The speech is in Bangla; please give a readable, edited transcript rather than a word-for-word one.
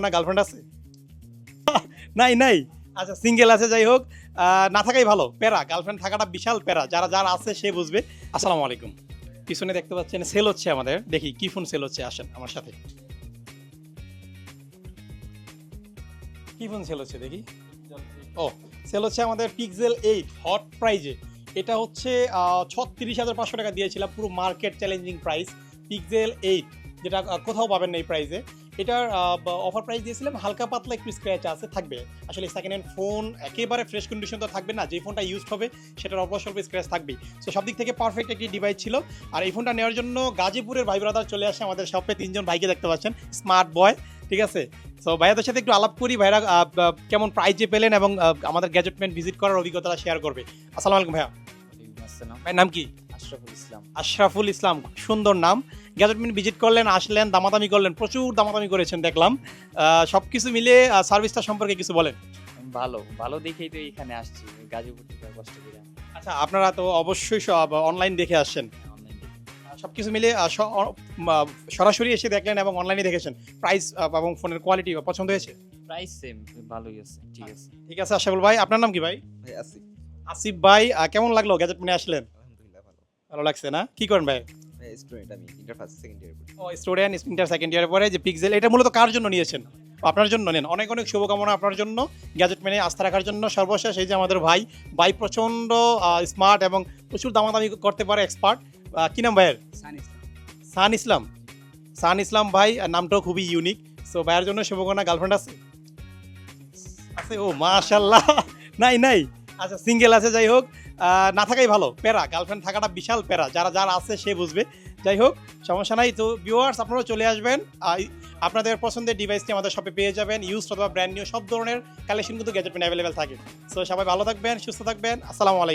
না গার্লফ্রেন্ড আছে? নাই নাই। আচ্ছা সিঙ্গেল আছে, যাই হোক না থাকাই ভালো। প্যারা, গার্লফ্রেন্ড থাকাটা বিশাল প্যারা। যার আছে সে বুঝবে। আসসালামু আলাইকুম। পিছনে দেখতে পাচ্ছেন সেল হচ্ছে আমাদের। দেখি কি ফোন সেল হচ্ছে, আসেন আমার সাথে। কি ফোন সেল হচ্ছে দেখি। ও, সেল হচ্ছে আমাদের পিক্সেল 8 হট প্রাইজে। এটা হচ্ছে 36,500 টাকা দিয়েছিলাম, পুরো মার্কেট চ্যালেঞ্জিং প্রাইস। পিক্সেল 8 যেটা কোথাও পাবেন না এই প্রাইসে। এটার অফার প্রাইস দিয়েছিলাম, হালকা পাতলা একটু স্ক্র্যাচ আছে, থাকবে। আসলে সেকেন্ড হ্যান্ড ফোন একেবারে ফ্রেশ কন্ডিশন তো থাকবে না, যে ফোনটা ইউজ হবে সেটার অল্প স্বল্প স্ক্র্যাচ থাকবেই। সো সব দিক থেকে পারফেক্ট একটি ডিভাইস ছিল। আর এই ফোনটা নেওয়ার জন্য গাজীপুরের ভাই ব্রাদার চলে আসে আমাদের শপে। 3জন ভাইকে দেখতে পাচ্ছেন, স্মার্ট বয়, ঠিক আছে। সো ভাইয়াদের সাথে একটু আলাপ করি, ভাইরা কেমন প্রাইজে পেলেন এবং আমাদের গ্যাজেটমেন্ট ভিজিট করার অভিজ্ঞতা শেয়ার করবে। আসসালামু আলাইকুম ভাইয়া। ভাইয়ের নাম কি? আশরাফুল ইসলাম। আশরাফুল ইসলাম, সুন্দর নাম। গ্যাজেটমেন্ট ভিজিট করলেন, আসলেন, দামাদামি করলেন, প্রচুর দামাদামি করেছেন দেখলাম। সব কিছু মিলে সার্ভিসটা সম্পর্কে কিছু বলেন। ভালো ভালো দেখেই তো এখানে আসছি, গাজীপুর থেকে কষ্ট করে আচ্ছা, আপনারা তো অবশ্যই সব অনলাইন দেখে আসছেন। অনলাইন দেখে। সব কিছু মিলে সরাসরি এসে দেখলেন এবং অনলাইনে দেখেছেন। প্রাইস এবং ফোনের কোয়ালিটি পছন্দ হয়েছে? প্রাইস সেম, ভালোই আছে, ঠিক আছে। ঠিক আছে আশরাফুল ভাই, আপনার নাম কি ভাই? ভাই আসিফ। আসিফ ভাই, কেমন লাগলো গ্যাজেটমেন্টে আসলেন? আলহামদুলিল্লাহ ভালো। ভালো লাগছে না? কি করেন ভাই? ভাই স্টুডেন্ট, আমি ইন্টার ফার্স্ট সেকেন্ড ইয়ার পড়ি। ও, স্টুডেন্ট, ইন্টার সেকেন্ড ইয়ারে পরে যে পিক্সেল, এটা মূলত কার জন্য নিয়েছেন? আপনার জন্য নেন। অনেক অনেক শুভকামনা আপনার জন্য, গ্যাজেট মেনে আস্থা রাখার জন্য। সর্বশেষ এই যে আমাদের ভাই, ভাই প্রচণ্ড স্মার্ট এবং প্রচুর দামাদামি করতে পারে, এক্সপার্ট। কি নাম ভাইয়ের? সান ইসলাম। সান ইসলাম ভাই, নামটাও খুবই ইউনিক। সো ভাইয়ের জন্য শুভকামনা। গার্লফ্রেন্ড আছে? আছে, ও মাশাল্লাহ। নাই নাই। আচ্ছা সিঙ্গেল আছে, যাই হোক না থাকাই ভালো। প্যারা, গার্লফ্রেন্ড থাকাটা বিশাল প্যারা। যার আছে সে বুঝবে। যাই হোক, সমস্যা নাই। তো ভিউয়ার্স, আপনারাও চলে আসবেন। আপনাদের পছন্দের ডিভাইসটি আমাদের শপে পেয়ে যাবেন। ইউজ অথবা ব্র্যান্ড নিউ সব ধরনের কালেকশন কিন্তু গ্যাজেটমেন্ট অ্যাভেলেবেল থাকে। সো সবাই ভালো থাকবেন, সুস্থ থাকবেন। আসসালামু আলাইকুম।